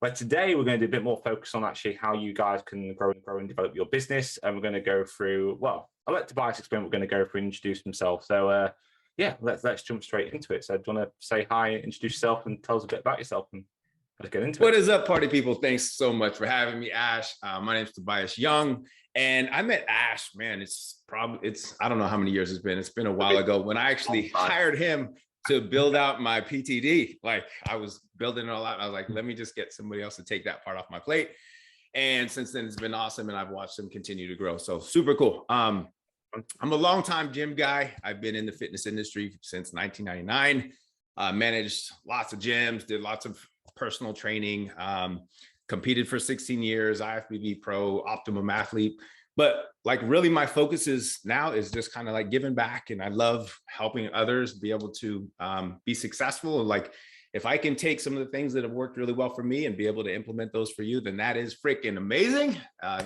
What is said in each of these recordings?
But today we're going to do a bit more focus on actually how you guys can grow and develop your business. And we're going to go through, well, I'll let Tobias explain what we're going to go through and introduce himself. So yeah, let's jump straight into it. So do you want to say hi, introduce yourself, and tell us a bit about yourself, and let's get into it. What is up, party people? Thanks so much for having me, Ash. My name is Tobias Young, and I met Ash, man, I don't know how many years it's been. It's been a while ago when I actually hired him to build out my PTD. Like, I was building it all out. I was like, let me just get somebody else to take that part off my plate. And since then, it's been awesome, and I've watched him continue to grow. So super cool. I'm a longtime gym guy. I've been in the fitness industry since 1999. Managed lots of gyms, did lots of personal training, competed for 16 years, IFBB Pro, Optimum Athlete. But like, really my focus is just kind of like giving back, and I love helping others be able to be successful. Like, if I can take some of the things that have worked really well for me and be able to implement those for you, then that is freaking amazing.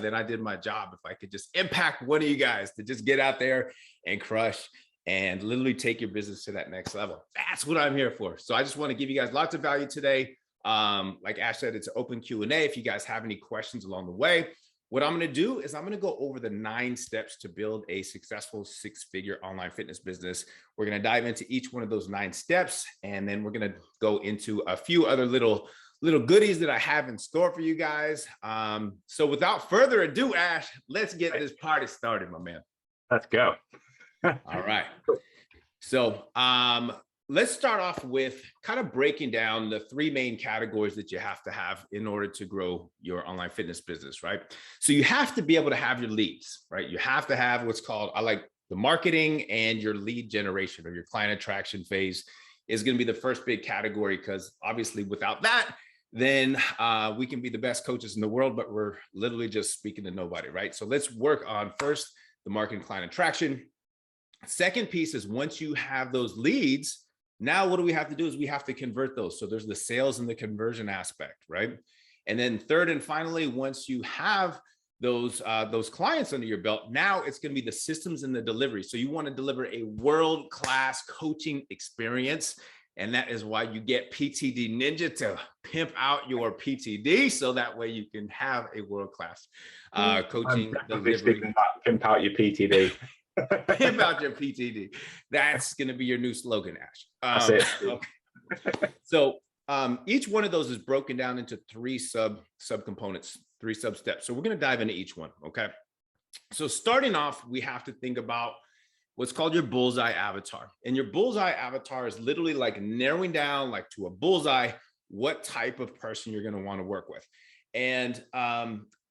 Then I did my job. If I could just impact one of you guys to just get out there and crush and literally take your business to that next level. That's what I'm here for. So I just want to give you guys lots of value today. Like Ash said, it's an open Q&A. If you guys have any questions along the way, what I'm going to do is I'm going to go over the 9 steps to build a successful 6-figure online fitness business. We're going to dive into each one of those 9 steps, and then we're going to go into a few other little goodies that I have in store for you guys. So without further ado, Ash, let's get this party started, my man. Let's go. All right. So let's start off with kind of breaking down the 3 main categories that you have to have in order to grow your online fitness business, right? So you have to be able to have your leads, right? You have to have what's called, I like the marketing and your lead generation, or your client attraction phase is going to be the first big category, because obviously without that, then we can be the best coaches in the world, but we're literally just speaking to nobody, right? So let's work on first the marketing, client attraction. Second piece is, once you have those leads, now what do we have to do is we have to convert those. So there's the sales and the conversion aspect, right? And then third and finally, once you have those clients under your belt, now it's going to be the systems and the delivery. So you want to deliver a world-class coaching experience. And that is why you get PTD Ninja to pimp out your PTD, so that way you can have a world-class coaching delivery. Pimp out your PTD. Pimp out your PTD. That's going to be your new slogan, Ash. That's it. Okay. So each one of those is broken down into 3 subcomponents, 3 sub-steps. So we're going to dive into each one. Okay. So starting off, we have to think about what's called your bullseye avatar. And your bullseye avatar is literally like narrowing down, like to a bullseye, what type of person you're going to want to work with. And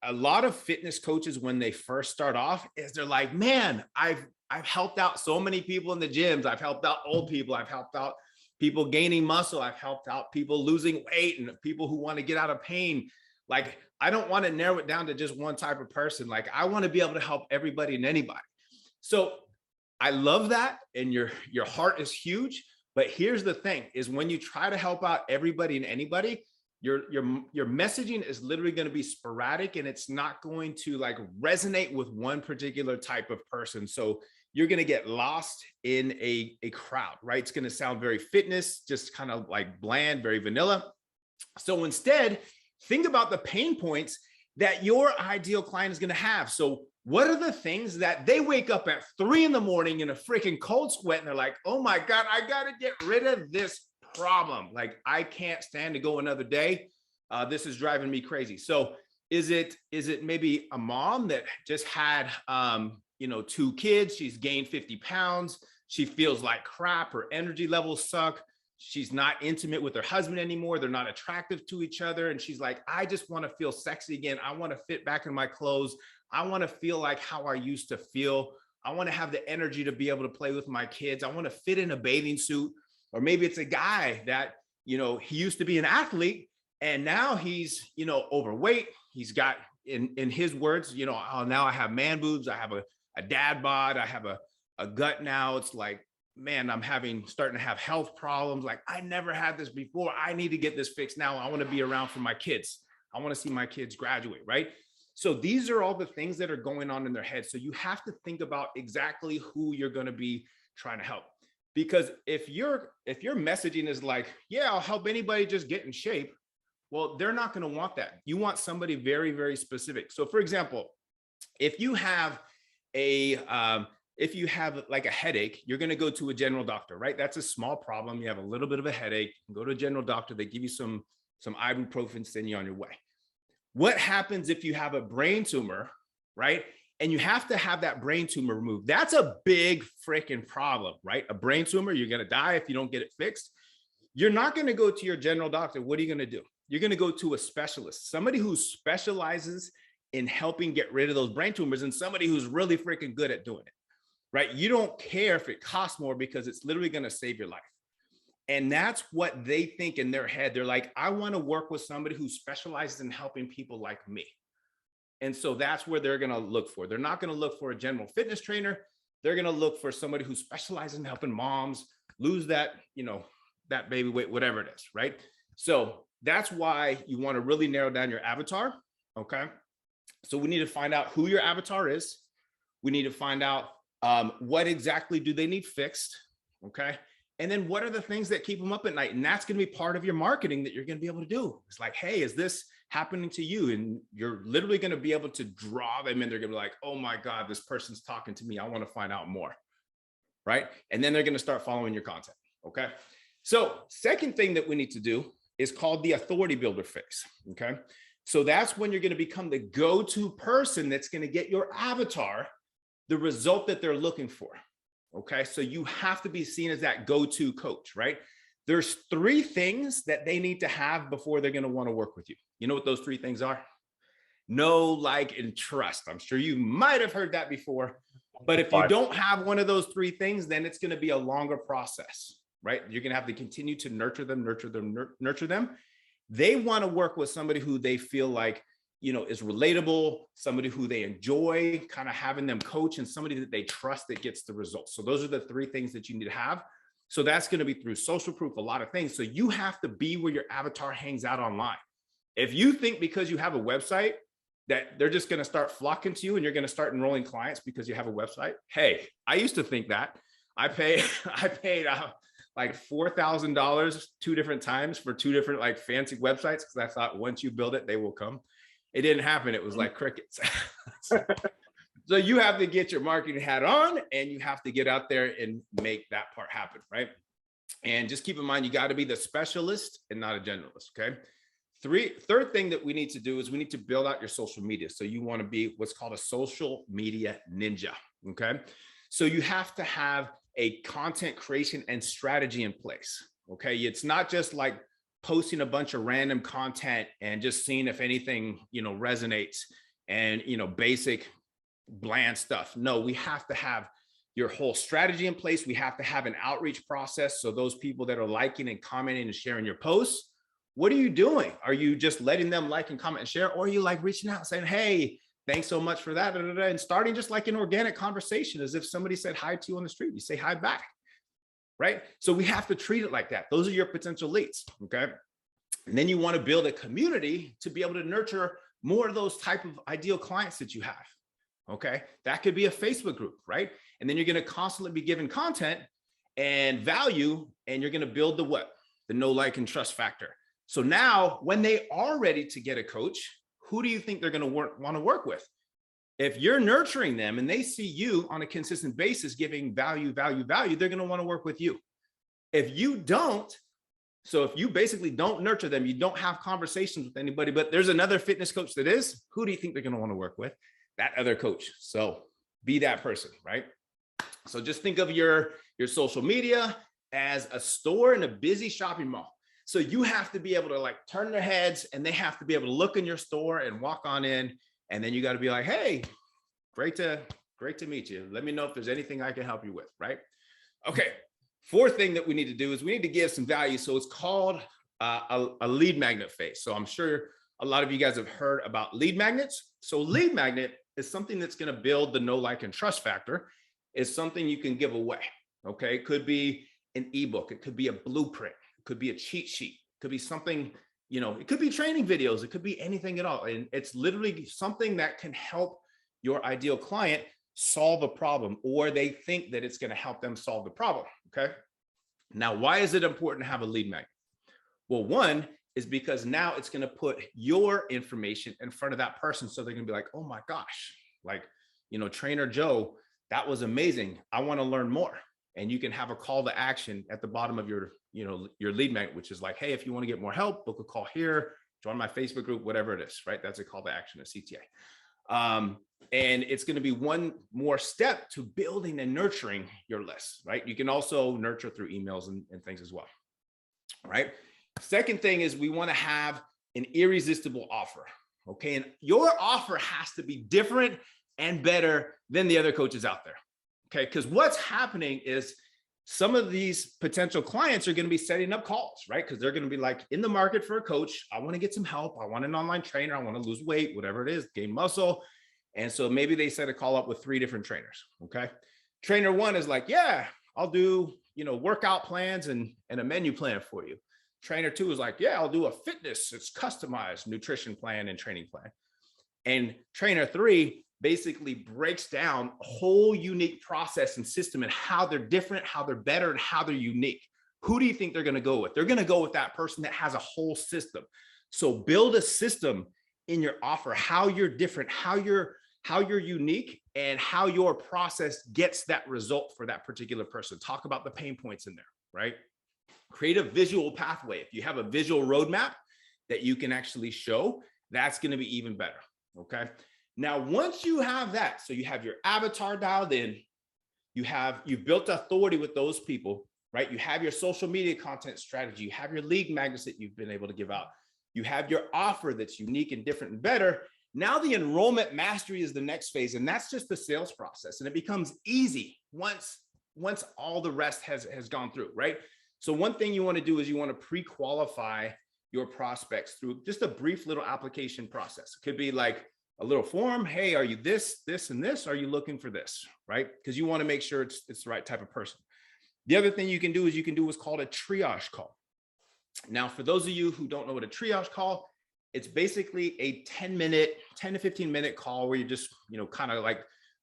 a lot of fitness coaches, when they first start off, is they're like, man, I've helped out so many people in the gyms. I've helped out old people. I've helped out people gaining muscle. I've helped out people losing weight and people who want to get out of pain. Like, I don't want to narrow it down to just one type of person. Like, I want to be able to help everybody and anybody. So I love that. And your heart is huge. But here's the thing is, when you try to help out everybody and anybody, your messaging is literally going to be sporadic, and it's not going to like resonate with one particular type of person. So you're going to get lost in a crowd, right? It's going to sound very fitness, just kind of like bland, very vanilla. So instead, think about the pain points that your ideal client is going to have. So what are the things that they wake up at 3 in the morning in a freaking cold sweat, and they're like, oh my God, I got to get rid of this problem. Like, I can't stand to go another day. This is driving me crazy. So is it maybe a mom that just had, 2 kids? She's gained 50 pounds. She feels like crap. Her energy levels suck. She's not intimate with her husband anymore. They're not attractive to each other. And she's like, I just want to feel sexy again. I want to fit back in my clothes. I want to feel like how I used to feel. I want to have the energy to be able to play with my kids. I want to fit in a bathing suit. Or maybe it's a guy that, he used to be an athlete, and now he's, overweight. He's got, in his words, oh, now I have man boobs. I have a dad bod. I have a gut now. It's like, man, I'm starting to have health problems. Like, I never had this before. I need to get this fixed now. I want to be around for my kids. I want to see my kids graduate, right? So these are all the things that are going on in their head. So you have to think about exactly who you're going to be trying to help. Because if your messaging is like, yeah, I'll help anybody just get in shape, Well, they're not going to want that. You want somebody very, very specific. So for example, if you have like a headache, you're going to go to a general doctor, right? That's a small problem. You have a little bit of a headache, go to a general doctor. They give you some ibuprofen, send you on your way. What happens if you have a brain tumor, right? And you have to have that brain tumor removed. That's a big freaking problem, right? A brain tumor, you're going to die if you don't get it fixed. You're not going to go to your general doctor. What are you going to do? You're going to go to a specialist, somebody who specializes in helping get rid of those brain tumors, and somebody who's really freaking good at doing it, right? You don't care if it costs more because it's literally going to save your life. And that's what they think in their head. They're like, I want to work with somebody who specializes in helping people like me. And so that's where they're going to look for. They're not going to look for a general fitness trainer. They're going to look for somebody who specializes in helping moms lose that, that baby weight, whatever it is, right? So that's why you want to really narrow down your avatar, okay? So we need to find out who your avatar is. We need to find out what exactly do they need fixed, okay? And then what are the things that keep them up at night? And that's going to be part of your marketing that you're going to be able to do. It's like, hey, is this happening to you? And you're literally going to be able to draw them in. They're going to be like, oh my God, this person's talking to me. I want to find out more, right? And then they're going to start following your content, okay? So second thing that we need to do is called the authority builder phase, okay? So that's when you're going to become the go-to person that's going to get your avatar the result that they're looking for. Okay, so you have to be seen as that go-to coach, right? There's 3 things that they need to have before they're going to want to work with you. You know what those 3 things are? Know, like, and trust. I'm sure you might have heard that before, but if you don't have one of those 3 things, then it's going to be a longer process, right? You're going to have to continue to nurture them. They want to work with somebody who they feel like, is relatable, somebody who they enjoy kind of having them coach, and somebody that they trust that gets the results. So those are the 3 things that you need to have. So that's going to be through social proof, a lot of things. So you have to be where your avatar hangs out online. If you think because you have a website that they're just going to start flocking to you and you're going to start enrolling clients because you have a website. Hey, I used to think that. I paid like $4,000 2 different times for 2 different like fancy websites because I thought once you build it, they will come. It didn't happen. It was like crickets. So you have to get your marketing hat on and you have to get out there and make that part happen, right? And just keep in mind, you got to be the specialist and not a generalist, okay? Third thing that we need to do is we need to build out your social media. So you want to be what's called a social media ninja, okay? So you have to have a content creation and strategy in place, okay? It's not just like posting a bunch of random content and just seeing if anything, resonates and, basic bland stuff. No, we have to have your whole strategy in place. We have to have an outreach process. So those people that are liking and commenting and sharing your posts, what are you doing? Are you just letting them like and comment and share? Or are you like reaching out and saying, hey, thanks so much for that. And starting just like an organic conversation, as if somebody said hi to you on the street, you say hi back. Right? So we have to treat it like that. Those are your potential leads. Okay. And then you want to build a community to be able to nurture more of those type of ideal clients that you have. Okay. That could be a Facebook group, right? And then you're going to constantly be given content and value, and you're going to build the what? The know, like, and trust factor. So now when they are ready to get a coach, who do you think they're going to want to work with? If you're nurturing them and they see you on a consistent basis giving value, they're going to want to work with you. If you don't, so if you basically don't nurture them, you don't have conversations with anybody, but there's another fitness coach that is, who do you think they're going to want to work with? That other coach. So be that person, right? So just think of your social media as a store in a busy shopping mall. So you have to be able to like turn their heads and they have to be able to look in your store and walk on in. And then you got to be like, hey, great to meet you. Let me know if there's anything I can help you with, right? Okay. 4th thing that we need to do is we need to give some value. So it's called a lead magnet phase. So I'm sure a lot of you guys have heard about lead magnets. So lead magnet is something that's going to build the know, like, and trust factor. It's something you can give away. Okay. It could be an ebook. It could be a blueprint. It could be a cheat sheet. It could be something, it could be training videos. It could be anything at all. And it's literally something that can help your ideal client solve a problem, or they think that it's going to help them solve the problem. Okay. Now, why is it important to have a lead magnet? Well, one, is because now it's going to put your information in front of that person. So they're going to be like, oh my gosh, like, you know, Trainer Joe, that was amazing. I want to learn more. And you can have a call to action at the bottom of your, you know, your lead magnet, which is like, hey, if you want to get more help, book a call here, join my Facebook group, whatever it is, right? That's a call to action, a CTA. And it's going to be one more step to building and nurturing your list, right? You can also nurture through emails and things as well, right? Second thing is we want to have an irresistible offer, okay? And your offer has to be different and better than the other coaches out there, okay? Because what's happening is some of these potential clients are going to be setting up calls, right? Because they're going to be like in the market for a coach. I want to get some help. I want an online trainer. I want to lose weight, whatever it is, gain muscle. And so maybe they set a call up with 3 different trainers, okay? Trainer 1 is like, yeah, I'll do, you know, workout plans and a menu plan for you. Trainer 2 is like, yeah, I'll do a fitness, it's customized nutrition plan and training plan. And trainer 3 basically breaks down a whole unique process and system and how they're different, how they're better, and how they're unique. Who do you think they're going to go with? They're going to go with that person that has a whole system. So build a system in your offer, how you're different, how you're unique, and how your process gets that result for that particular person. Talk about the pain points in there, right? Create a visual pathway. If you have a visual roadmap that you can actually show, that's going to be even better, okay? Now, once you have that, so you have your avatar dialed in, you've built authority with those people, right? You have your social media content strategy, you have your lead magnets that you've been able to give out, you have your offer that's unique and different and better. Now the enrollment mastery is the next phase, and that's just the sales process, and it becomes easy once all the rest has gone through, right? So one thing you want to do is you want to pre-qualify your prospects through just a brief little application process. It could be like a little form. Hey, are you this, and this? Are you looking for this, right? Because you want to make sure it's the right type of person. The other thing you can do is you can do what's called a triage call. Now, for those of you who don't know what a triage call, it's basically a 10 to 15 minute call where you're just, you know, kind of like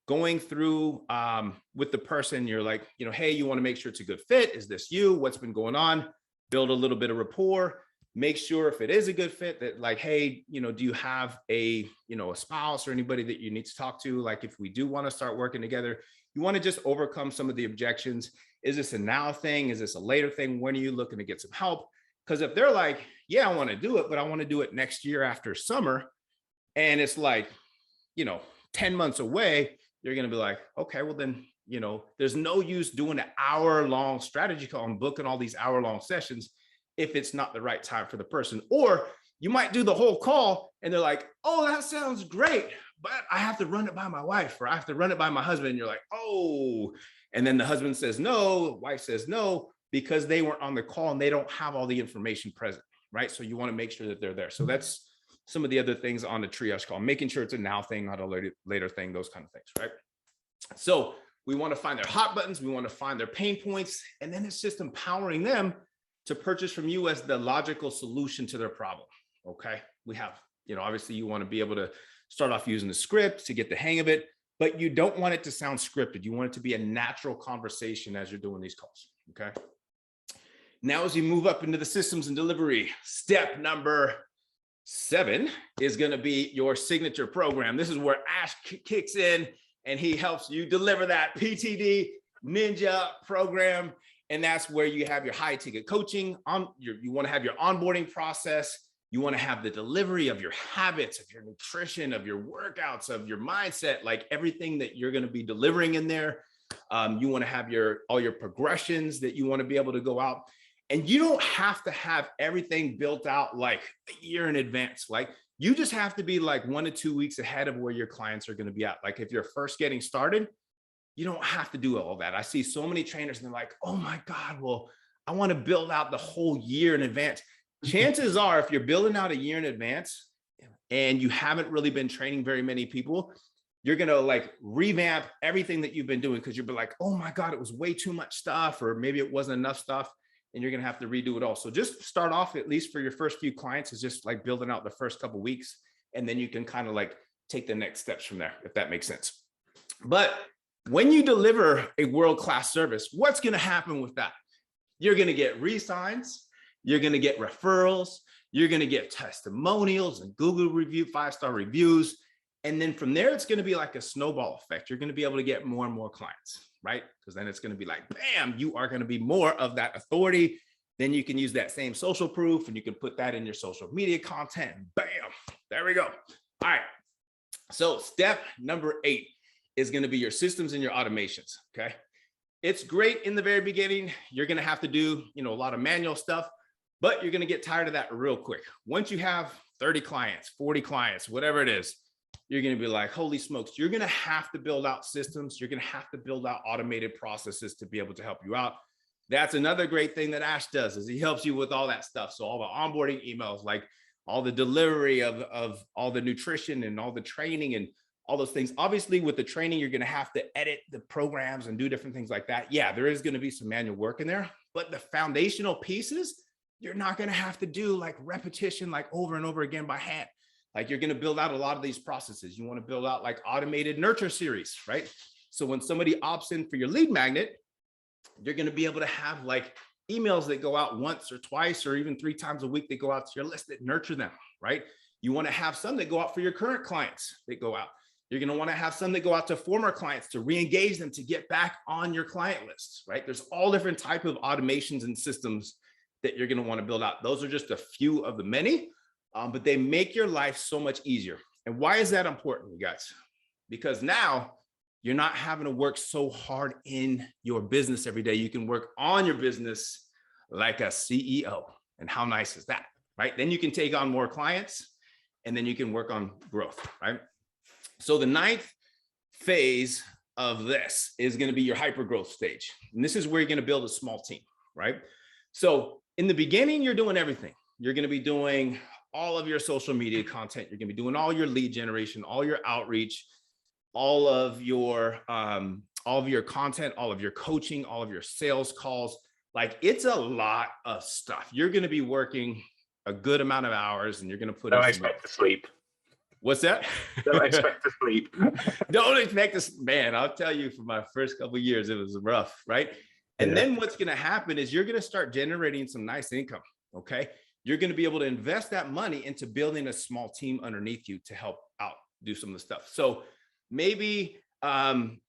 going through with the person. You're like, you know, hey, you want to make sure it's a good fit. Is this you? What's been going on? Build a little bit of rapport. Make sure if it is a good fit that like, hey, you know, do you have a spouse or anybody that you need to talk to? Like if we do want to start working together, you want to just overcome some of the objections. Is this a now thing? Is this a later thing? When are you looking to get some help? Because if they're like, yeah, I want to do it, but I want to do it next year after summer, and it's like, you know, 10 months away, you're going to be like, okay, well then, you know, there's no use doing an hour-long strategy call and booking all these hour-long sessions if it's not the right time for the person. Or you might do the whole call and they're like, oh, that sounds great, but I have to run it by my wife, or I have to run it by my husband. And you're like, oh, and then the husband says no, the wife says no, because they weren't on the call and they don't have all the information present, right? So you want to make sure that they're there. So that's some of the other things on the triage call, making sure it's a now thing, not a later thing, those kind of things, right? So we want to find their hot buttons, we want to find their pain points, and then it's just empowering them to purchase from you as the logical solution to their problem, okay? We have, you know, obviously you want to be able to start off using the script to get the hang of it, but you don't want it to sound scripted. You want it to be a natural conversation as you're doing these calls, okay? Now, as you move up into the systems and delivery, step number 7 is going to be your signature program. This is where Ash kicks in and he helps you deliver that PTD Ninja program. And that's where you have your high ticket coaching on you want to have your onboarding process. You want to have the delivery of your habits, of your nutrition, of your workouts, of your mindset, like everything that you're going to be delivering in there. You want to have all your progressions that you want to be able to go out. And you don't have to have everything built out like a year in advance. Like you just have to be like 1 to 2 weeks ahead of where your clients are going to be at. Like if you're first getting started, you don't have to do all that. I see so many trainers and they're like, oh my God, well, I want to build out the whole year in advance. Chances are if you're building out a year in advance and you haven't really been training very many people, you're going to like revamp everything that you've been doing because you'll be like, oh my God, it was way too much stuff, or maybe it wasn't enough stuff. And you're going to have to redo it all. So just start off, at least for your first few clients, is just like building out the first couple of weeks. And then you can kind of like take the next steps from there, if that makes sense. But when you deliver a world-class service, what's going to happen with that? You're going to get re-signs. You're going to get referrals. You're going to get testimonials and Google review, 5-star reviews. And then from there, it's going to be like a snowball effect. You're going to be able to get more and more clients, right? Because then it's going to be like, bam, you are going to be more of that authority. Then you can use that same social proof and you can put that in your social media content. Bam, there we go. All right. So step number 8 is going to be your systems and your automations. Okay. It's great in the very beginning. You're going to have to do, a lot of manual stuff, but you're going to get tired of that real quick. Once you have 30 clients, 40 clients, whatever it is, you're going to be like, holy smokes, you're going to have to build out systems. You're going to have to build out automated processes to be able to help you out. That's another great thing that Ash does, is he helps you with all that stuff. So all the onboarding emails, like all the delivery of all the nutrition and all the training and all those things. Obviously with the training, you're going to have to edit the programs and do different things like that. Yeah, there is going to be some manual work in there, but the foundational pieces, you're not going to have to do like repetition, like over and over again by hand. Like you're going to build out a lot of these processes. You want to build out like automated nurture series, right? So when somebody opts in for your lead magnet, you're going to be able to have like emails that go out once or twice or even 3 times a week that go out to your list that nurture them, right? You want to have some that go out for your current clients that go out. You're going to want to have some that go out to former clients to re-engage them to get back on your client lists, right? There's all different type of automations and systems that you're going to want to build out. Those are just a few of the many, but they make your life so much easier. And why is that important, you guys? Because now you're not having to work so hard in your business every day. You can work on your business like a CEO. And how nice is that, right? Then you can take on more clients and then you can work on growth, right? So the 9th phase of this is going to be your hyper growth stage. And this is where you're going to build a small team, right? So in the beginning, you're doing everything. You're going to be doing all of your social media content. You're going to be doing all your lead generation, all your outreach, all of your content, all of your coaching, all of your sales calls. Like it's a lot of stuff. You're going to be working a good amount of hours and you're going to put Don't expect to sleep. What's that? Don't expect to sleep. Don't expect to, man, I'll tell you, for my first couple of years, it was rough, right? And then what's going to happen is you're going to start generating some nice income. Okay. You're going to be able to invest that money into building a small team underneath you to help out, do some of the stuff. So maybe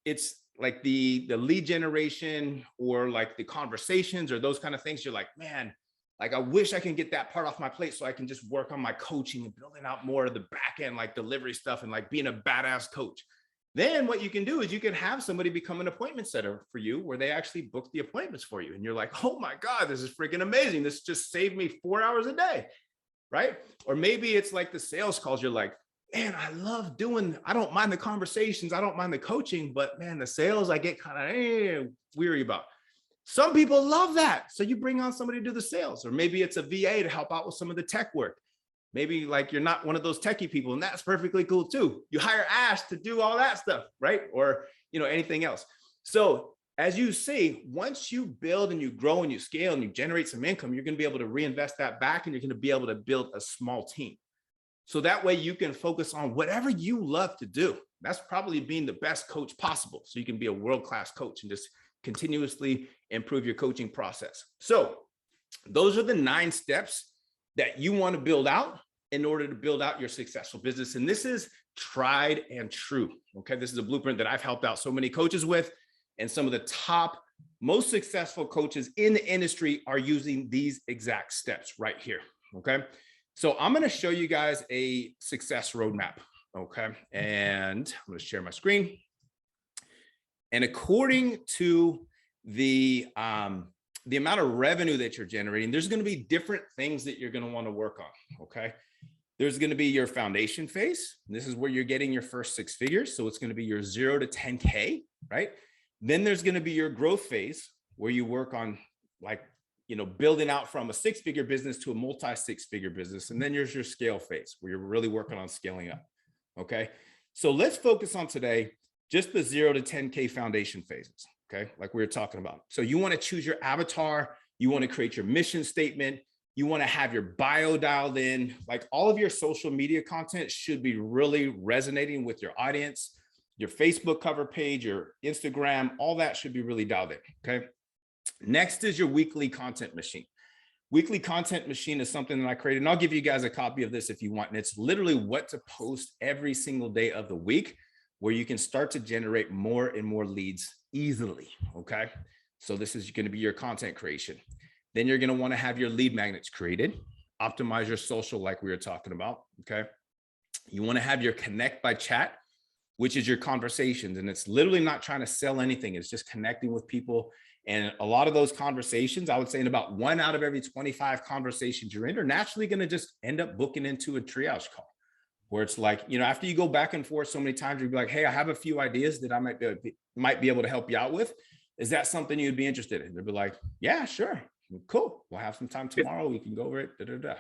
it's like the lead generation or like the conversations or those kind of things. You're like, man, like I wish I can get that part off my plate so I can just work on my coaching and building out more of the back end, like delivery stuff and like being a badass coach. Then what you can do is you can have somebody become an appointment setter for you where they actually book the appointments for you. And you're like, oh my God, this is freaking amazing. This just saved me 4 hours a day, right? Or maybe it's like the sales calls. You're like, man, I love doing, I don't mind the conversations. I don't mind the coaching, but man, the sales I get kind of weary about. Some people love that. So you bring on somebody to do the sales, or maybe it's a VA to help out with some of the tech work. Maybe like you're not one of those techie people, and that's perfectly cool too. You hire Ash to do all that stuff, right? Or, anything else. So as you see, once you build and you grow and you scale and you generate some income, you're going to be able to reinvest that back and you're going to be able to build a small team. So that way you can focus on whatever you love to do. That's probably being the best coach possible. So you can be a world-class coach and just continuously improve your coaching process. So those are the 9 steps that you want to build out in order to build out your successful business. And this is tried and true. Okay. This is a blueprint that I've helped out so many coaches with, and some of the top, most successful coaches in the industry are using these exact steps right here. Okay. So I'm going to show you guys a success roadmap. Okay. And I'm going to share my screen. And according to the amount of revenue that you're generating, there's going to be different things that you're going to want to work on. Okay. There's going to be your foundation phase. This is where you're getting your first 6 figures. So it's going to be your 0 to 10K, right? Then there's going to be your growth phase where you work on like, building out from a 6-figure business to a multi-6-figure business. And then there's your scale phase where you're really working on scaling up. Okay. So let's focus on today, just the 0 to 10K foundation phases. Okay. Like we were talking about. So you want to choose your avatar. You want to create your mission statement. You want to have your bio dialed in. Like all of your social media content should be really resonating with your audience. Your Facebook cover page, your Instagram, all that should be really dialed in. Okay. Next is your weekly content machine. Weekly content machine is something that I created, and I'll give you guys a copy of this if you want. And it's literally what to post every single day of the week, where you can start to generate more and more leads easily. Okay. So this is going to be your content creation. Then you're going to want to have your lead magnets created, optimize your social like we were talking about. Okay. You want to have your connect by chat, which is your conversations. And it's literally not trying to sell anything. It's just connecting with people. And a lot of those conversations, I would say in about 1 out of every 25 conversations you're in, are naturally going to just end up booking into a triage call, where it's like, you know, after you go back and forth so many times, you'd be like, hey, I have a few ideas that I might be able to help you out with. Is that something you'd be interested in? They'd be like, yeah, sure. Cool. We'll have some time tomorrow. We can go over it. Da, da, da.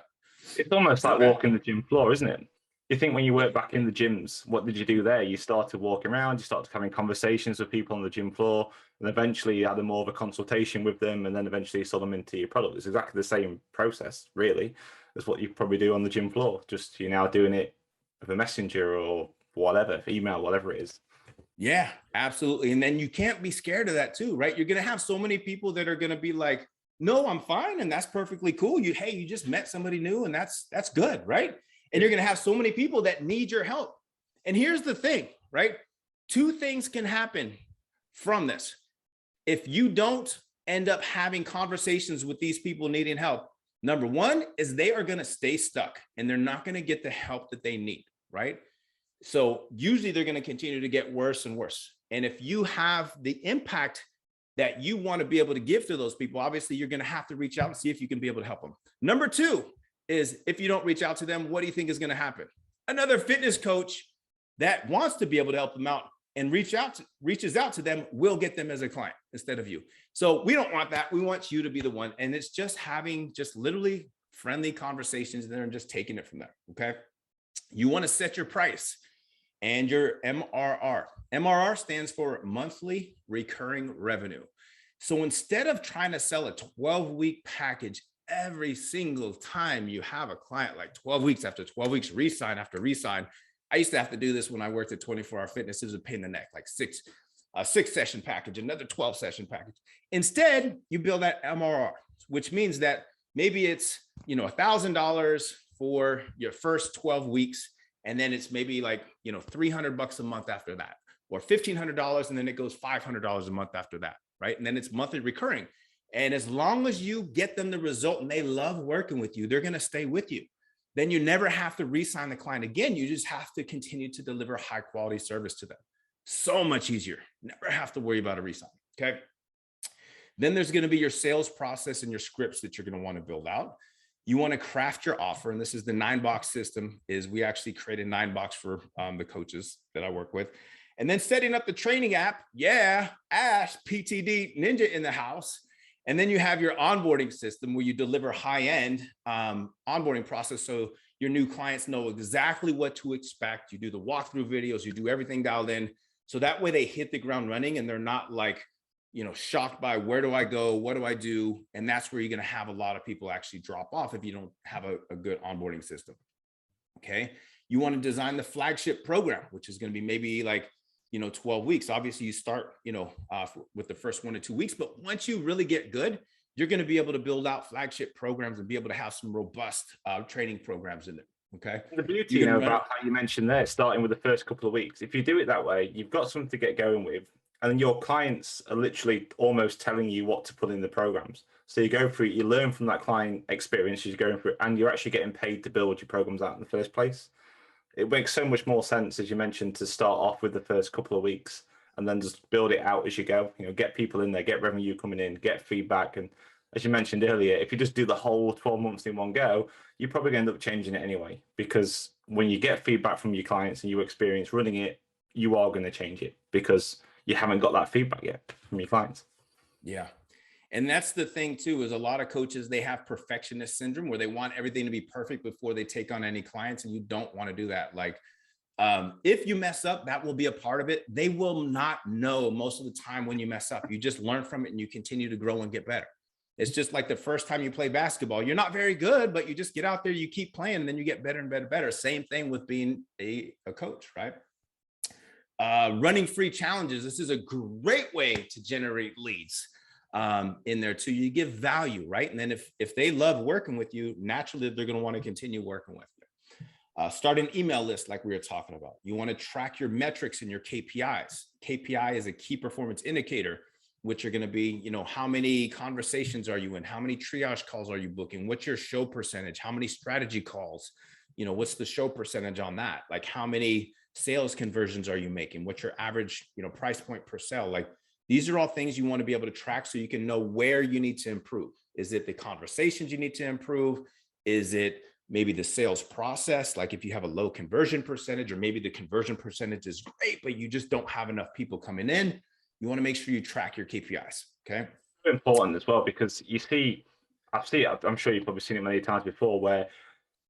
It's almost like walking the gym floor, isn't it? You think when you work back in the gyms, what did you do there? You started walking around, you started having conversations with people on the gym floor, and eventually you had a more of a consultation with them, and then eventually you saw them into your product. It's exactly the same process, really, as what you probably do on the gym floor. Just you're now doing it with a messenger or whatever, email, whatever it is. Yeah, absolutely. And then you can't be scared of that too, right? You're going to have so many people that are going to be like, no, I'm fine. And that's perfectly cool. You just met somebody new, and that's good, right? And you're going to have so many people that need your help. And here's the thing, right? 2 things can happen from this. If you don't end up having conversations with these people needing help, number 1 is they are going to stay stuck and they're not going to get the help that they need, right? So usually they're going to continue to get worse and worse. And if you have the impact that you want to be able to give to those people, obviously you're going to have to reach out and see if you can be able to help them. Number 2 is, if you don't reach out to them, what do you think is going to happen? Another fitness coach that wants to be able to help them out and reaches out to them will get them as a client instead of you. So we don't want that. We want you to be the one. And it's just having just literally friendly conversations there and just taking it from there. Okay. You want to set your price and your MRR. MRR stands for monthly recurring revenue. So instead of trying to sell a 12-week package every single time you have a client, like 12 weeks after 12 weeks, resign after resign. I used to have to do this when I worked at 24 Hour Fitness. It was a pain in the neck, like a 6-session package, another 12-session package. Instead, you build that MRR, which means that maybe it's, $1,000 for your first 12 weeks. And then it's maybe like, $300 a month after that, or $1,500. And then it goes $500 a month after that. Right. And then it's monthly recurring. And as long as you get them the result and they love working with you, they're going to stay with you. Then you never have to re-sign the client again. You just have to continue to deliver high quality service to them. So much easier. Never have to worry about a re-sign. Okay. Then there's going to be your sales process and your scripts that you're going to want to build out. You want to craft your offer. And this is the 9-box system. We actually created 9-box for the coaches that I work with. And then setting up the training app. Yeah. Ash, PTD Ninja in the house. And then you have your onboarding system where you deliver high-end onboarding process. So your new clients know exactly what to expect. You do the walkthrough videos, you do everything dialed in. So that way they hit the ground running and they're not like, shocked by where do I go? What do I do? And that's where you're going to have a lot of people actually drop off if you don't have a good onboarding system. Okay. You want to design the flagship program, which is going to be maybe like, 12 weeks. Obviously you start, with the first 1 to 2 weeks, but once you really get good, you're going to be able to build out flagship programs and be able to have some robust training programs in there. Okay. The beauty, about how you mentioned there, starting with the first couple of weeks, if you do it that way, you've got something to get going with, and then your clients are literally almost telling you what to put in the programs. So you go through, you learn from that client experience, you're going through, and you're actually getting paid to build your programs out in the first place. It makes so much more sense, as you mentioned, to start off with the first couple of weeks and then just build it out as you go. Get people in there, get revenue coming in, get feedback. And as you mentioned earlier, if you just do the whole 12 months in one go, you're probably going to end up changing it anyway, because when you get feedback from your clients and you experience running it, you are going to change it because you haven't got that feedback yet from your clients. Yeah. And that's the thing too, is a lot of coaches, they have perfectionist syndrome where they want everything to be perfect before they take on any clients. And you don't want to do that. Like, if you mess up, that will be a part of it. They will not know most of the time when you mess up. You just learn from it and you continue to grow and get better. It's just like the first time you play basketball, you're not very good, but you just get out there, you keep playing, and then you get better and better and better. Same thing with being a coach, right? Running free challenges. This is a great way to generate leads. in there too. You give value, right? And then if they love working with you, naturally they're going to want to continue working with you. Start an email list like we were talking about. You want to track your metrics and your KPIs. KPI is a key performance indicator, which are going to be, how many conversations are you in? How many triage calls are you booking? What's your show percentage? How many strategy calls? What's the show percentage on that? Like, how many sales conversions are you making? What's your average, price point per sale? Like, these are all things you want to be able to track so you can know where you need to improve. Is it the conversations you need to improve? Is it maybe the sales process? Like if you have a low conversion percentage, or maybe the conversion percentage is great, but you just don't have enough people coming in. You want to make sure you track your KPIs. Okay. Important as well, because I'm sure you've probably seen it many times before, where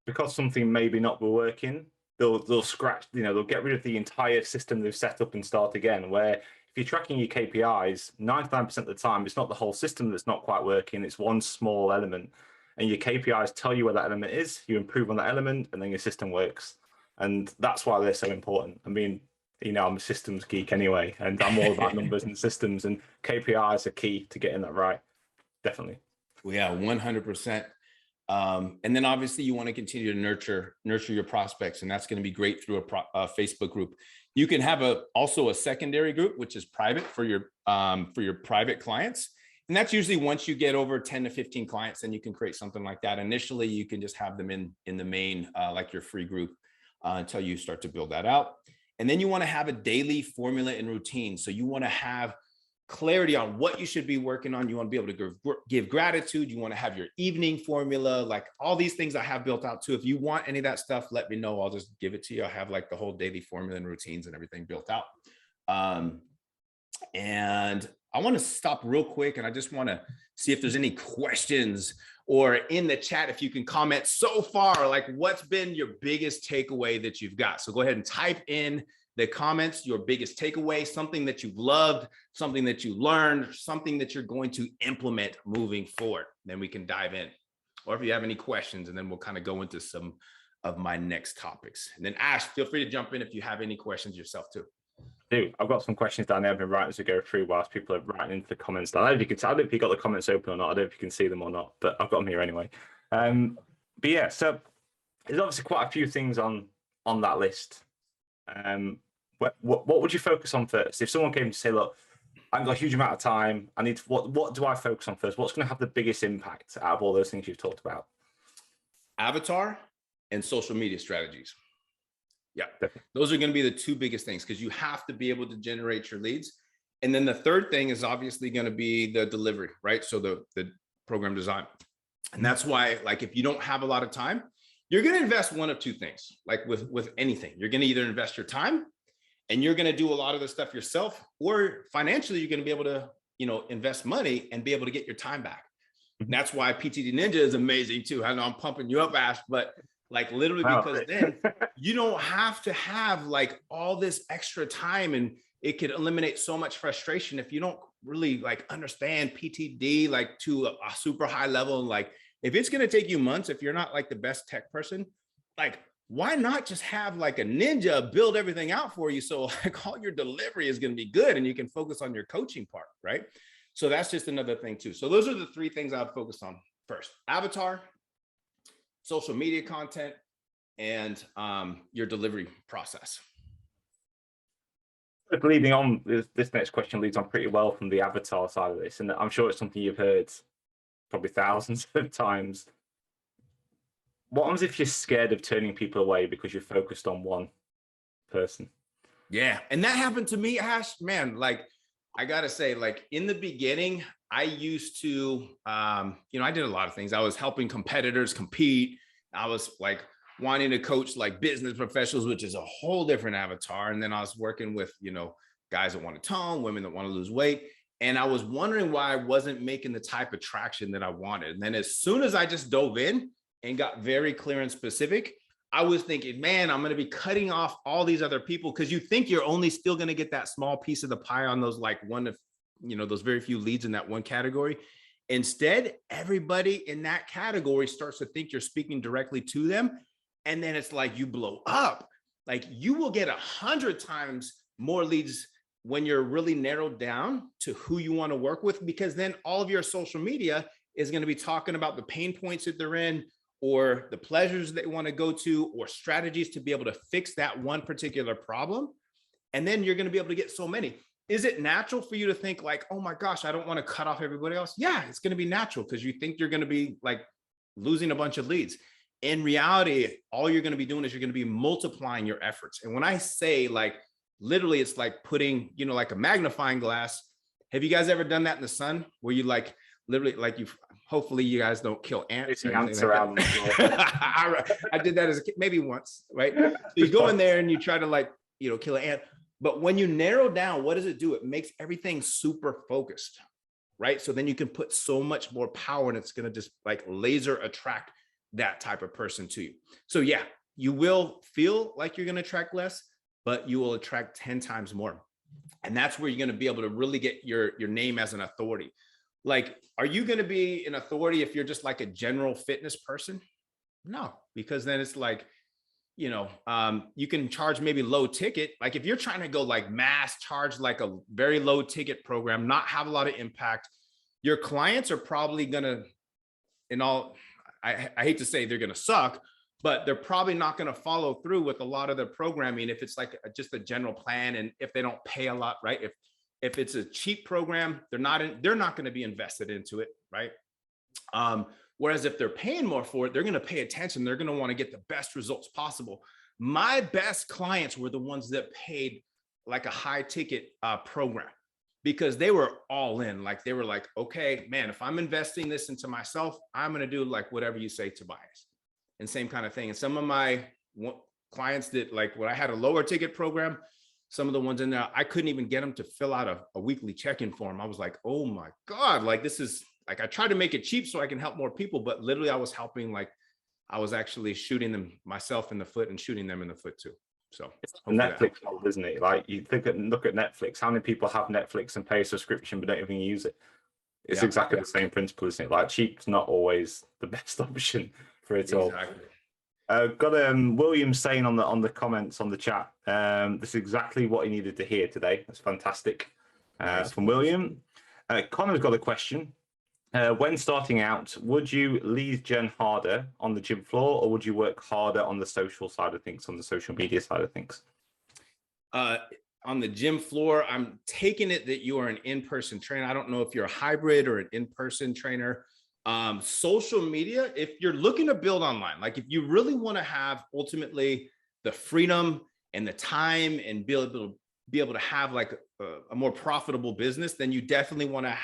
because something maybe not be working, they'll scratch, they'll get rid of the entire system they've set up and start again. Where if you're tracking your KPIs, 99% of the time, it's not the whole system that's not quite working. It's one small element. And your KPIs tell you where that element is, you improve on that element, and then your system works. And that's why they're so important. I mean, I'm a systems geek anyway, and I'm all about numbers and systems, and KPIs are key to getting that right. Definitely. Well, yeah, 100%. And then obviously you want to continue to nurture your prospects, and that's going to be great through a Facebook group. You can have also a secondary group, which is private for your private clients. And that's usually once you get over 10 to 15 clients, then you can create something like that. Initially, you can just have them in the main, like your free group, until you start to build that out. And then you want to have a daily formula and routine. So you want to have clarity on what you should be working on. You want to be able to give gratitude. You want to have your evening formula, like all these things I have built out too. If you want any of that stuff, let me know. I'll just give it to you. I have like the whole daily formula and routines and everything built out. And I want to stop real quick, and I just want to see if there's any questions, or in the chat, if you can comment so far, like what's been your biggest takeaway that you've got. So go ahead and type in the comments, your biggest takeaway, something that you've loved, something that you learned, something that you're going to implement moving forward. Then we can dive in. Or if you have any questions, and then we'll kind of go into some of my next topics. And then Ash, feel free to jump in if you have any questions yourself too. Dude, I've got some questions down there I've been writing as we go through whilst people are writing into the comments down. I don't know if you got the comments open or not. I don't know if you can see them or not, but I've got them here anyway. But yeah, so there's obviously quite a few things on that list. What would you focus on first? If someone came to say, look, I've got a huge amount of time, I need to, what do I focus on first? What's going to have the biggest impact out of all those things you've talked about? Avatar and social media strategies. Yeah, definitely. Those are going to be the two biggest things, because you have to be able to generate your leads. And then the third thing is obviously going to be the delivery, right? So the program design. And that's why, like, if you don't have a lot of time, you're going to invest one of two things. Like with anything, you're going to either invest your time and you're going to do a lot of the stuff yourself, or financially, you're going to be able to, invest money and be able to get your time back. And that's why PTD Ninja is amazing too. I know I'm pumping you up, Ash, but like literally, because then you don't have to have like all this extra time, and it could eliminate so much frustration if you don't really like understand PTD like to a super high level. And like, if it's going to take you months, if you're not like the best tech person, like, why not just have like a ninja build everything out for you? So like all your delivery is going to be good, and you can focus on your coaching part, right? So that's just another thing too. So those are the three things I'd focus on first: avatar, social media content, and your delivery process. Leading on, this next question leads on pretty well from the avatar side of this, and I'm sure it's something you've heard probably thousands of times. What happens if you're scared of turning people away because you're focused on one person? Yeah, and that happened to me, Ash. Man, like, I gotta say, like in the beginning, I used to, I did a lot of things. I was helping competitors compete. I was like wanting to coach like business professionals, which is a whole different avatar. And then I was working with, guys that want to tone, women that want to lose weight. And I was wondering why I wasn't making the type of traction that I wanted. And then as soon as I just dove in and got very clear and specific, I was thinking, man, I'm going to be cutting off all these other people, because you think you're only still going to get that small piece of the pie on those like one of, those very few leads in that one category. Instead, everybody in that category starts to think you're speaking directly to them. And then it's like you blow up. Like you will get 100 times more leads when you're really narrowed down to who you want to work with, because then all of your social media is going to be talking about the pain points that they're in, or the pleasures they want to go to, or strategies to be able to fix that one particular problem. And then you're going to be able to get so many. Is it natural for you to think like, oh my gosh, I don't want to cut off everybody else? Yeah, it's going to be natural because you think you're going to be like losing a bunch of leads. In reality, all you're going to be doing is you're going to be multiplying your efforts. And when I say like, literally, it's like putting, you know, like a magnifying glass. Have you guys ever done that in the sun where you like literally like hopefully you guys don't kill ants. Ants around. I did that as a kid, maybe once, right? So you go in there and you try to like, you know, kill an ant. But when you narrow down, what does it do? It makes everything super focused, right? So then you can put so much more power, and it's going to just like laser attract that type of person to you. So yeah, you will feel like you're going to attract less, but you will attract 10 times more. And that's where you're going to be able to really get your name as an authority. Like, are you going to be an authority if you're just like a general fitness person? No, because then it's like, you know, you can charge maybe low ticket. Like if you're trying to go like mass charge, like a very low ticket program, not have a lot of impact, your clients are probably going to, I hate to say they're going to suck, but they're probably not going to follow through with a lot of their programming if it's like just a general plan, and if they don't pay a lot, right? If it's a cheap program, they're not going to be invested into it, right? Whereas if they're paying more for it, they're going to pay attention. They're going to want to get the best results possible. My best clients were the ones that paid like a high ticket program, because they were all in. Like they were like, okay, man, if I'm investing this into myself, I'm going to do like whatever you say, Tobias. And same kind of thing. And some of my clients that like when I had a lower ticket program, some of the ones in there, I couldn't even get them to fill out a weekly check-in form. I was like, oh my God, like this is like, I tried to make it cheap so I can help more people, but literally I was helping, like I was actually shooting them myself in the foot and shooting them in the foot too. So it's a Netflix model, isn't it? Like you look at Netflix, how many people have Netflix and pay a subscription but don't even use it? It's exactly the same principle, isn't it? Like cheap's not always the best option for it all. Got William saying on the comments on the chat, this is exactly what he needed to hear today. That's fantastic. From William. Connor's got a question. When starting out, would you lead gen harder on the gym floor, or would you work harder on the social side of things, on the social media side of things? On the gym floor, I'm taking it that you are an in-person trainer. I don't know if you're a hybrid or an in-person trainer. Social media, if you're looking to build online, like if you really want to have ultimately the freedom and the time and be able to have like a more profitable business, then you definitely want to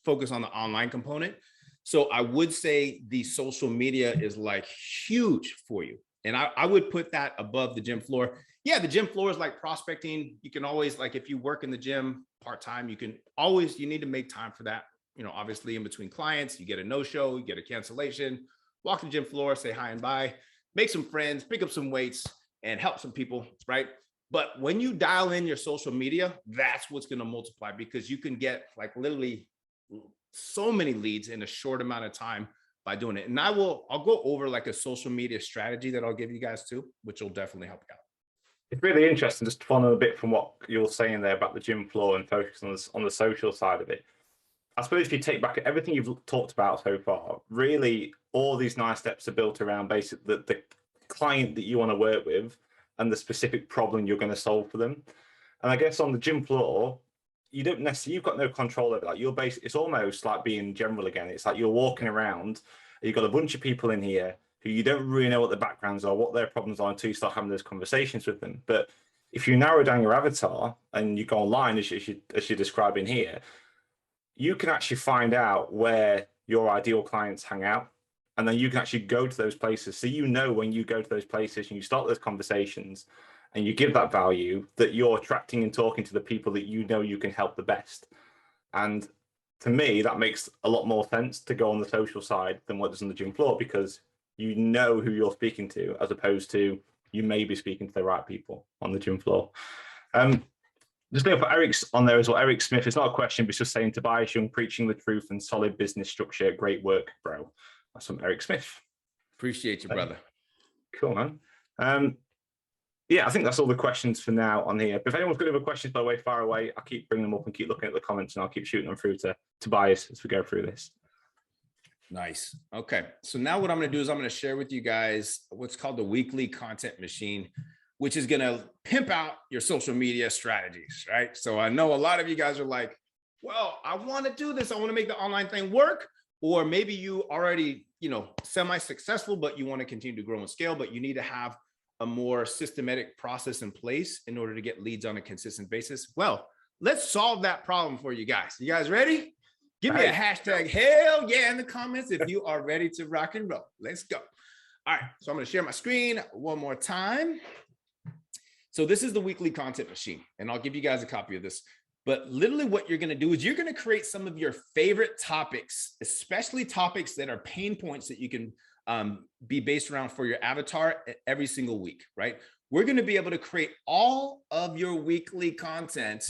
focus on the online component. So I would say the social media is like huge for you. And I would put that above the gym floor. Yeah, the gym floor is like prospecting. You can always, like if you work in the gym part-time, you need to make time for that. You know, obviously in between clients, you get a no-show, you get a cancellation, walk the gym floor, say hi and bye, make some friends, pick up some weights and help some people, right? But when you dial in your social media, that's what's going to multiply, because you can get like literally so many leads in a short amount of time by doing it. And I'll go over like a social media strategy that I'll give you guys too, which will definitely help you out. It's really interesting, just to follow a bit from what you're saying there about the gym floor and focus on the social side of it. I suppose if you take back everything you've talked about so far, really all these nice steps are built around basically the client that you want to work with and the specific problem you're going to solve for them. And I guess on the gym floor, you don't necessarily, you've got no control over that. It's almost like being general again. It's like you're walking around, and you've got a bunch of people in here who you don't really know what their backgrounds are, what their problems are, until you start having those conversations with them. But if you narrow down your avatar and you go online, as you're describing here, you can actually find out where your ideal clients hang out. And then you can actually go to those places. So you know when you go to those places and you start those conversations and you give that value, that you're attracting and talking to the people that you know you can help the best. And to me, that makes a lot more sense to go on the social side than what does on the gym floor, because you know who you're speaking to, as opposed to you may be speaking to the right people on the gym floor. Just going to put Eric's on there as well. Eric Smith, it's not a question, but it's just saying, Tobias Young, preaching the truth and solid business structure. Great work, bro. That's from Eric Smith. Appreciate you, brother. Cool, man. Yeah, I think that's all the questions for now on here. But if anyone's got any other questions, by the way, far away, I'll keep bringing them up and keep looking at the comments, and I'll keep shooting them through to Tobias as we go through this. Nice. Okay. So now what I'm going to do is I'm going to share with you guys what's called the weekly content machine, which is going to pimp out your social media strategies, right? So I know a lot of you guys are like, well, I want to do this. I want to make the online thing work. Or maybe you already, semi-successful, but you want to continue to grow and scale, but you need to have a more systematic process in place in order to get leads on a consistent basis. Well, let's solve that problem for you guys. You guys ready? Give me a hashtag hell yeah in the comments if you are ready to rock and roll. Let's go. All right, so I'm going to share my screen one more time. So this is the weekly content machine, and I'll give you guys a copy of this. But literally what you're going to do is you're going to create some of your favorite topics, especially topics that are pain points that you can be based around for your avatar every single week, right? We're going to be able to create all of your weekly content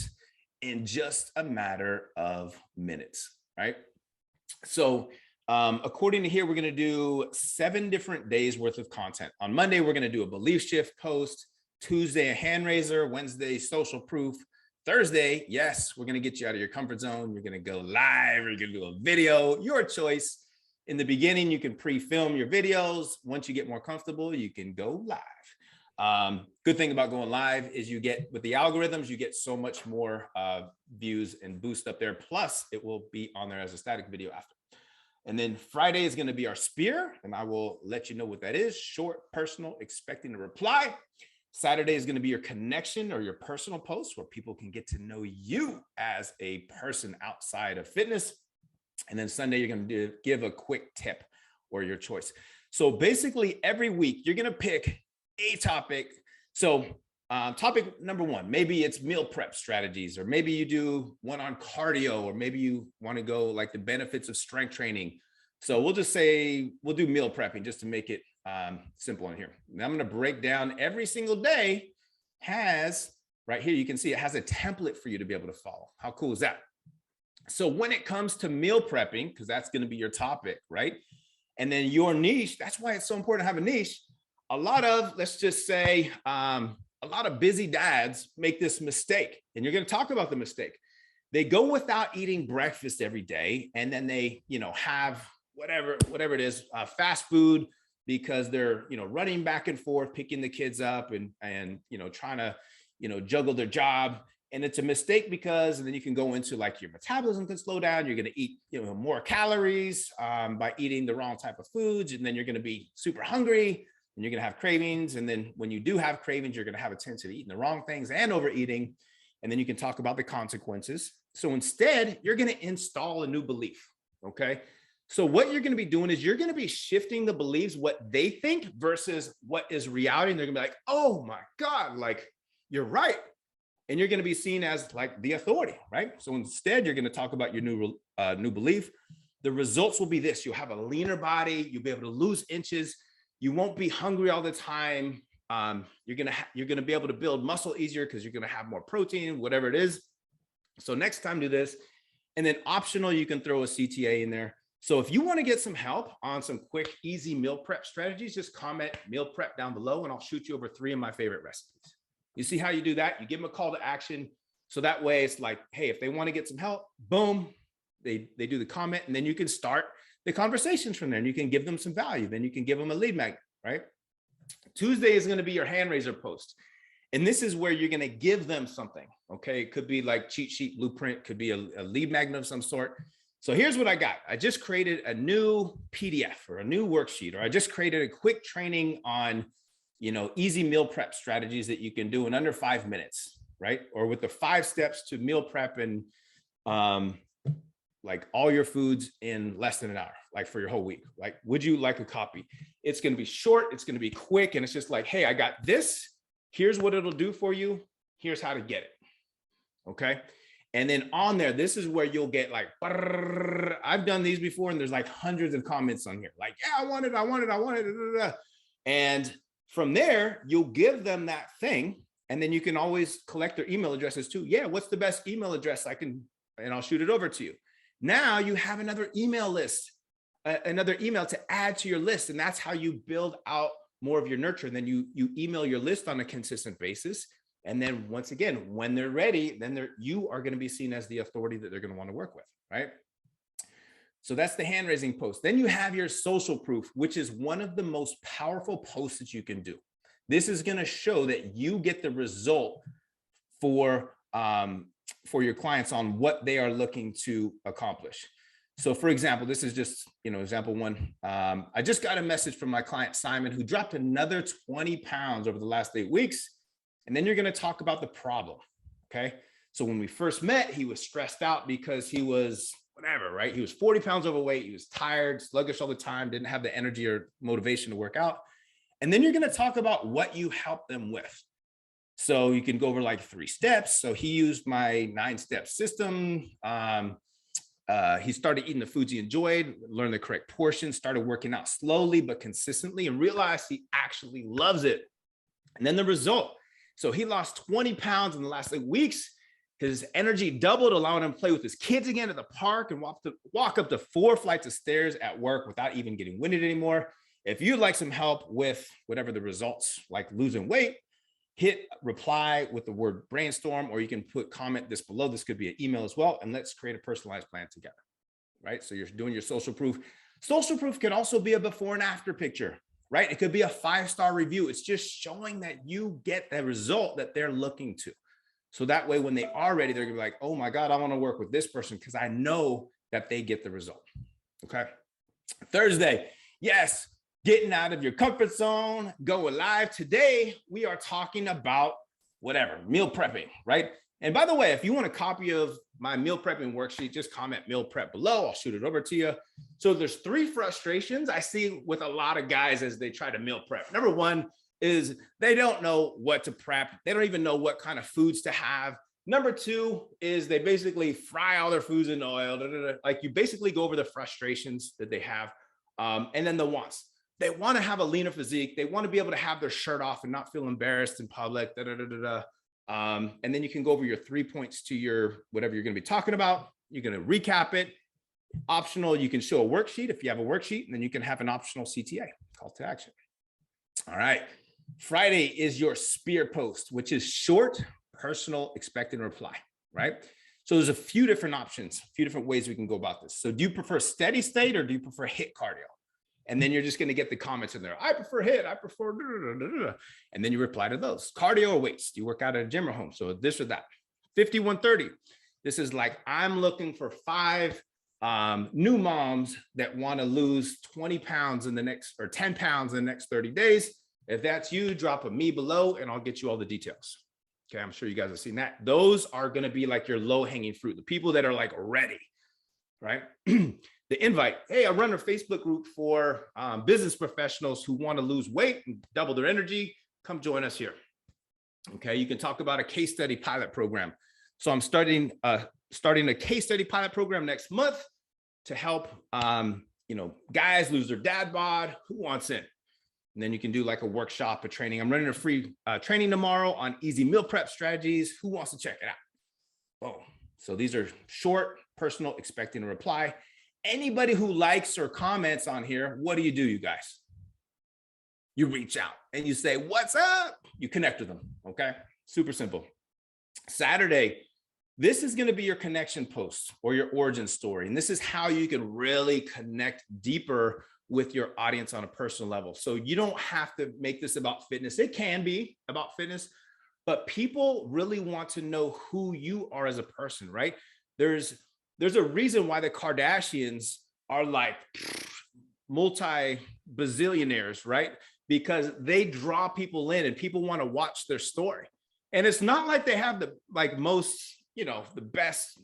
in just a matter of minutes, right? So according to here, we're going to do 7 different days worth of content. On Monday, we're going to do a belief shift post. Tuesday, a hand raiser. Wednesday, social proof. Thursday, yes, we're going to get you out of your comfort zone. You're going to go live. You're going to do a video, your choice. In the beginning, you can pre-film your videos. Once you get more comfortable, you can go live. Good thing about going live is you get, with the algorithms, you get so much more views and boost up there. Plus, it will be on there as a static video after. And then Friday is going to be our spear, and I will let you know what that is. Short, personal, expecting a reply. Saturday is going to be your connection or your personal post where people can get to know you as a person outside of fitness. And then Sunday, you're going to give a quick tip or your choice. So basically every week you're going to pick a topic. So topic number 1, maybe it's meal prep strategies, or maybe you do one on cardio, or maybe you want to go like the benefits of strength training. So we'll just say we'll do meal prepping just to make it simple in here. Now I'm going to break down every single day has right here. You can see it has a template for you to be able to follow. How cool is that? So when it comes to meal prepping, because that's going to be your topic, right? And then your niche, that's why it's so important to have a niche. A lot of, let's just say, a lot of busy dads make this mistake, and you're going to talk about the mistake. They go without eating breakfast every day, and then they, have whatever it is, fast food, because they're, running back and forth, picking the kids up and trying to, juggle their job. And it's a mistake because, and then you can go into like your metabolism can slow down. You're going to eat, more calories by eating the wrong type of foods. And then you're going to be super hungry and you're going to have cravings. And then when you do have cravings, you're going to have a tendency to eating the wrong things and overeating. And then you can talk about the consequences. So instead, you're going to install a new belief. Okay. So what you're going to be doing is you're going to be shifting the beliefs, what they think versus what is reality. And they're going to be like, oh my God, like you're right. And you're going to be seen as like the authority, right? So instead, you're going to talk about your new belief. The results will be this. You'll have a leaner body. You'll be able to lose inches. You won't be hungry all the time. You're going to be able to build muscle easier because you're going to have more protein, whatever it is. So next time, do this. And then optional, you can throw a CTA in there. So if you want to get some help on some quick, easy meal prep strategies, just comment meal prep down below and I'll shoot you over 3 of my favorite recipes. You see how you do that? You give them a call to action. So that way it's like, hey, if they want to get some help, boom, they do the comment, and then you can start the conversations from there and you can give them some value. Then you can give them a lead magnet, right? Tuesday is going to be your hand raiser post. And this is where you're going to give them something. Okay. It could be like cheat sheet blueprint, could be a lead magnet of some sort. So here's what I got. I just created a new PDF or a new worksheet, or I just created a quick training on, easy meal prep strategies that you can do in under 5 minutes, right? Or with the 5 steps to meal prep and like all your foods in less than an hour, like for your whole week. Like, would you like a copy? It's going to be short. It's going to be quick. And it's just like, hey, I got this. Here's what it'll do for you. Here's how to get it. Okay. And then on there, this is where you'll get like, I've done these before, and there's like hundreds of comments on here. Like, yeah, I want it. And from there, you'll give them that thing. And then you can always collect their email addresses too. Yeah, what's the best email address and I'll shoot it over to you. Now you have another email list, another email to add to your list. And that's how you build out more of your nurture. And then you email your list on a consistent basis. And then once again, when they're ready, then you are going to be seen as the authority that they're going to want to work with, right? So that's the hand raising post. Then you have your social proof, which is one of the most powerful posts that you can do. This is going to show that you get the result for your clients on what they are looking to accomplish. So for example, this is just, example one. I just got a message from my client, Simon, who dropped another 20 pounds over the last 8 weeks. And then you're going to talk about the problem. Okay. So when we first met, he was stressed out because he was whatever, right? He was 40 pounds overweight. He was tired, sluggish all the time, didn't have the energy or motivation to work out. And then you're going to talk about what you help them with. So you can go over like 3 steps. So he used my 9-step system. He started eating the foods he enjoyed, learned the correct portion, started working out slowly but consistently, and realized he actually loves it. And then the result. So he lost 20 pounds in the last 8 weeks. His energy doubled, allowing him to play with his kids again at the park and walk up to 4 flights of stairs at work without even getting winded anymore. If you'd like some help with whatever the results, like losing weight, hit reply with the word brainstorm, or you can comment this below. This could be an email as well. And let's create a personalized plan together, right? So you're doing your social proof. Social proof can also be a before and after picture, right? It could be a 5-star review. It's just showing that you get the result that they're looking to. So that way, when they are ready, they're gonna be like, oh my God, I wanna work with this person because I know that they get the result, okay? Thursday, yes, getting out of your comfort zone, go live. Today, we are talking about whatever, meal prepping, right? And by the way, if you want a copy of my meal prepping worksheet, just comment meal prep below. I'll shoot it over to you. So there's 3 frustrations I see with a lot of guys as they try to meal prep. Number one is they don't know what to prep. They don't even know what kind of foods to have. Number 2 is they basically fry all their foods in oil. Like you basically go over the frustrations that they have. And then the wants. They want to have a leaner physique. They want to be able to have their shirt off and not feel embarrassed in public. And then you can go over your 3 points to your whatever you're going to be talking about. You're going to recap it. Optional, you can show a worksheet if you have a worksheet, and then you can have an optional CTA, call to action. All right. Friday is your spear post, which is short, personal, expect and reply, right? So there's a few different options, a few different ways we can go about this. So do you prefer steady state or do you prefer HIIT cardio? And then you're just going to get the comments in there. I prefer HIIT. I prefer, and then you reply to those. Cardio or weights? Do you work out at a gym or home? So this or that. 5130. This is like, I'm looking for 5 new moms that want to lose 20 pounds in the next, or 10 pounds in the next 30 days. If that's you, drop a me below and I'll get you all the details. Okay, I'm sure you guys have seen that. Those are going to be like your low-hanging fruit, the people that are like ready, right? The invite, hey, I run a Facebook group for business professionals who want to lose weight and double their energy. Come join us here. Okay, you can talk about a case study pilot program. So I'm starting a case study pilot program next month to help guys lose their dad bod. Who wants in? And then you can do like a workshop, a training. I'm running a free training tomorrow on easy meal prep strategies. Who wants to check it out? Boom. So these are short, personal, expecting a reply. Anybody who likes or comments on here, what do, you guys? You reach out and you say, what's up? You connect with them, okay? Super simple. Saturday, this is going to be your connection post or your origin story. And this is how you can really connect deeper with your audience on a personal level. So you don't have to make this about fitness. It can be about fitness, but people really want to know who you are as a person, right? There's a reason why the Kardashians are like multi-bazillionaires, right? Because they draw people in and people want to watch their story. And it's not like they have the the best,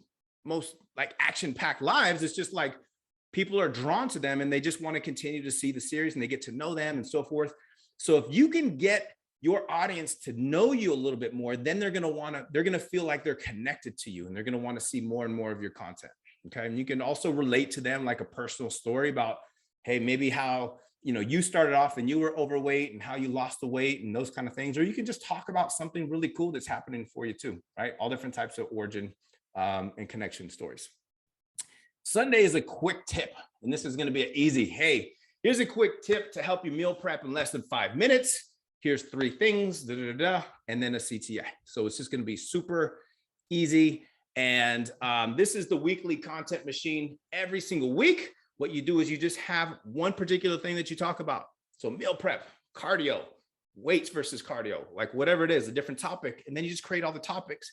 most like action-packed lives. It's just like people are drawn to them and they just want to continue to see the series and they get to know them and so forth. So if you can get your audience to know you a little bit more, then they're going to feel like they're connected to you and they're going to want to see more and more of your content. Okay. And you can also relate to them like a personal story about, hey, maybe how, you started off and you were overweight and how you lost the weight and those kind of things. Or you can just talk about something really cool that's happening for you too, right? All different types of origin and connection stories. Sunday is a quick tip. And this is going to be an easy, hey, Here's a quick tip to help you meal prep in less than 5 minutes. Here's 3 things, and then a CTA. So it's just going to be super easy. And this is the weekly content machine. Every single week, what you do is you just have one particular thing that you talk about. So meal prep, cardio, weights versus cardio, like whatever it is, a different topic. And then you just create all the topics.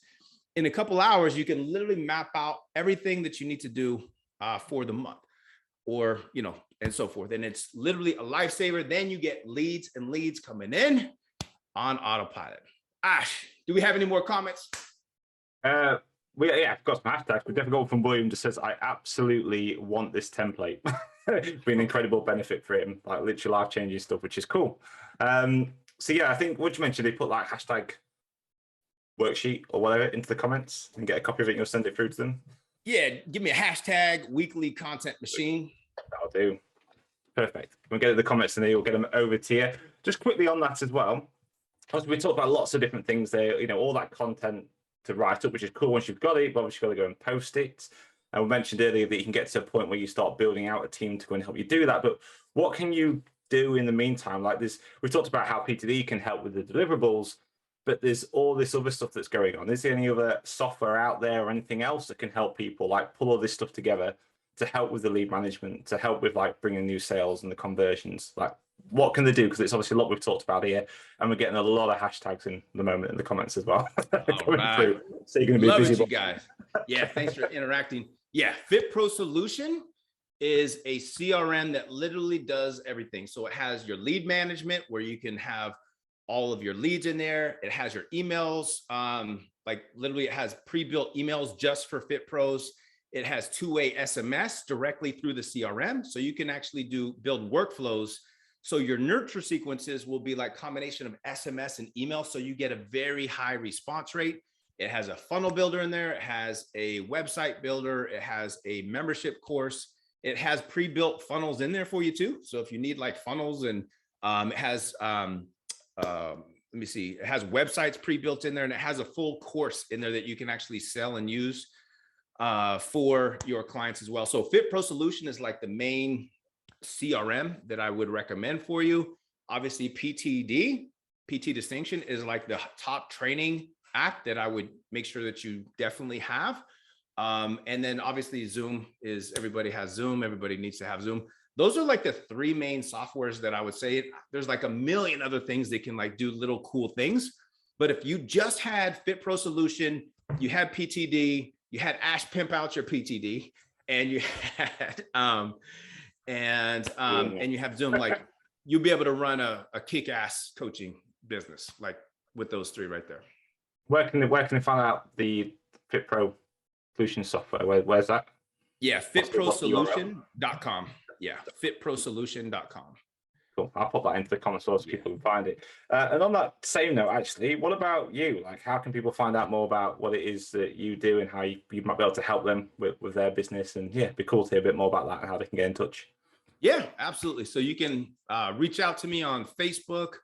In a couple hours, you can literally map out everything that you need to do for the month, or, you know, and so forth. And it's literally a lifesaver. Then you get leads and leads coming in on autopilot. Ash, do we have any more comments? Yeah, I've got some hashtags. But definitely go from William just says, I absolutely want this template. It's been an incredible benefit for him, like literally life-changing stuff, which is cool. So yeah, I think what you mentioned, they put like hashtag worksheet or whatever into the comments and get a copy of it and you'll send it through to them. Yeah, give me a hashtag weekly content machine. That'll do. Perfect. We'll get the comments and then we'll get them over to you. Just quickly on that as well, as we talked about lots of different things there, you know, all that content to write up, which is cool once you've got it, but obviously you've got to go and post it. And we mentioned earlier that you can get to a point where you start building out a team to go and help you do that. But what can you do in the meantime? Like this, we talked about how PTD can help with the deliverables, but there's all this other stuff that's going on. Is there any other software out there or anything else that can help people like pull all this stuff together to help with the lead management, to help with like bringing new sales and the conversions? Like what can they do? Because it's obviously a lot we've talked about here, and we're getting a lot of hashtags in the moment in the comments as well. All right. Through. So you're going to be Love busy. it, you guys. Yeah, thanks for interacting. Yeah, FitPro Solution is a CRM that literally does everything. So it has your lead management where you can have all of your leads in there. It has your emails. Like literally it has pre-built emails just for FitPros. It has two-way SMS directly through the CRM. So you can actually build workflows. So your nurture sequences will be like combination of SMS and email. So you get a very high response rate. It has a funnel builder in there. It has a website builder. It has a membership course. It has pre-built funnels in there for you too. So if you need like funnels, and it has, let me see, it has websites pre-built in there, and it has a full course in there that you can actually sell and use for your clients as well. So FitPro Solution is like the main CRM that I would recommend for you. Obviously PT Distinction is like the top training app that I would make sure that you definitely have. And then obviously Zoom is, everybody has Zoom. Everybody needs to have Zoom. Those are like the 3 main softwares that I would say. There's like a million other things that can like do little cool things. But if you just had FitPro Solution, you had PTD, you had Ash pimp out your PTD, and you had and you have Zoom, like you'll be able to run a kick-ass coaching business like with those 3 right there. Where can they find out the FitPro Solution software? Where's that? Yeah, fitprosolution.com. Yeah, fitprosolution.com. Cool. I'll put that into the comments so people can find it. And on that same note, actually, what about you? Like, how can people find out more about what it is that you do and how you might be able to help them with their business? And yeah, it'd be cool to hear a bit more about that and how they can get in touch. Yeah, absolutely. So you can reach out to me on Facebook,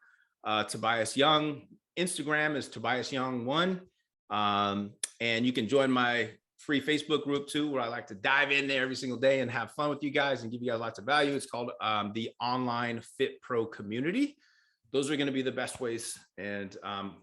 Tobias Young. Instagram is Tobias Young 1. And you can join my free Facebook group too, where I like to dive in there every single day and have fun with you guys and give you guys lots of value. It's called the Online Fit Pro Community. Those are going to be the best ways. And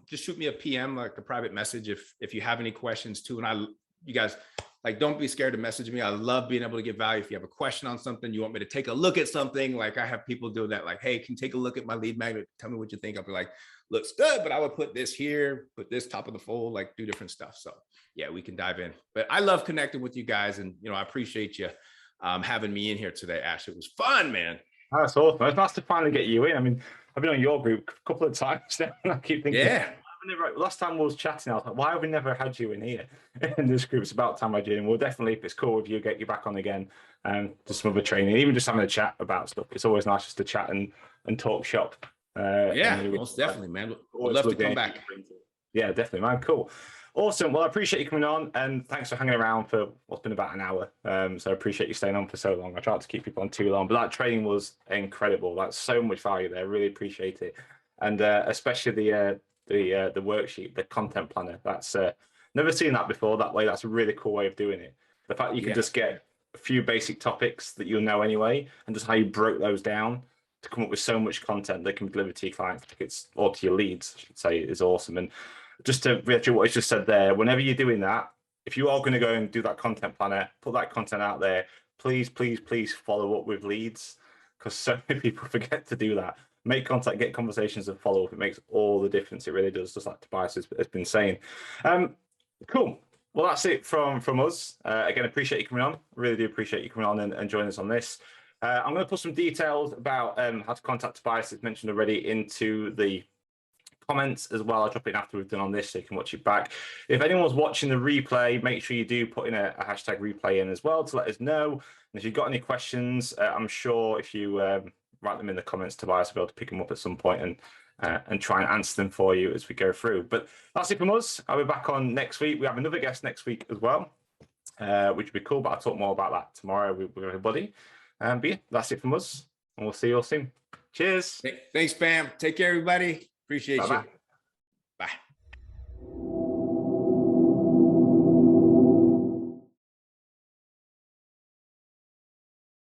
just shoot me a PM, like a private message, if you have any questions too. And you guys, like, don't be scared to message me. I love being able to give value. If you have a question on something, you want me to take a look at something, like I have people do that, like, hey, can you take a look at my lead magnet? Tell me what you think. I'll be like, looks good, but I would put this here, put this top of the fold, like do different stuff. So yeah, we can dive in. But I love connecting with you guys, and I appreciate you having me in here today, Ash. It was fun, man. That's awesome. It's nice to finally get you in. I mean, I've been on your group a couple of times now, and I keep thinking, yeah. Last time we was chatting, I was like, why have we never had you in here in this group? It's about time I did. And we'll definitely, if it's cool with you, get you back on again, just some other training, even just having a chat about stuff. It's always nice just to chat and talk shop. Yeah, most definitely, man. We'd love to come back. Yeah, definitely, man. Cool. Awesome. Well, I appreciate you coming on, and thanks for hanging around for what's been about an hour. So I appreciate you staying on for so long. I tried to keep people on too long, but that training was incredible. That's so much value there. I really appreciate it. And especially the worksheet, the content planner. That's never seen that before that way. That's a really cool way of doing it. The fact you can just get a few basic topics that you'll know anyway, and just how you broke those down to come up with so much content that can be delivered to your clients, or to your leads, I should say, is awesome. And just to reiterate what I just said there, whenever you're doing that, if you are going to go and do that content planner, put that content out there, please, please, please follow up with leads, because so many people forget to do that. Make contact, get conversations, and follow up. It makes all the difference. It really does, just like Tobias has been saying. Cool. Well, that's it from us. Again, appreciate you coming on. Really do appreciate you coming on and joining us on this. I'm going to put some details about how to contact Tobias, as mentioned already, into the comments as well. I'll drop it in after we've done on this so you can watch it back. If anyone's watching the replay, make sure you do put in a hashtag replay in as well to let us know. And if you've got any questions, I'm sure if you write them in the comments, Tobias will be able to pick them up at some point and try and answer them for you as we go through. But that's it from us. I'll be back on next week. We have another guest next week as well, which would be cool, but I'll talk more about that tomorrow with everybody. But yeah, that's it from us, and we'll see you all soon. Cheers. Thanks, Pam. Take care, everybody. Appreciate you.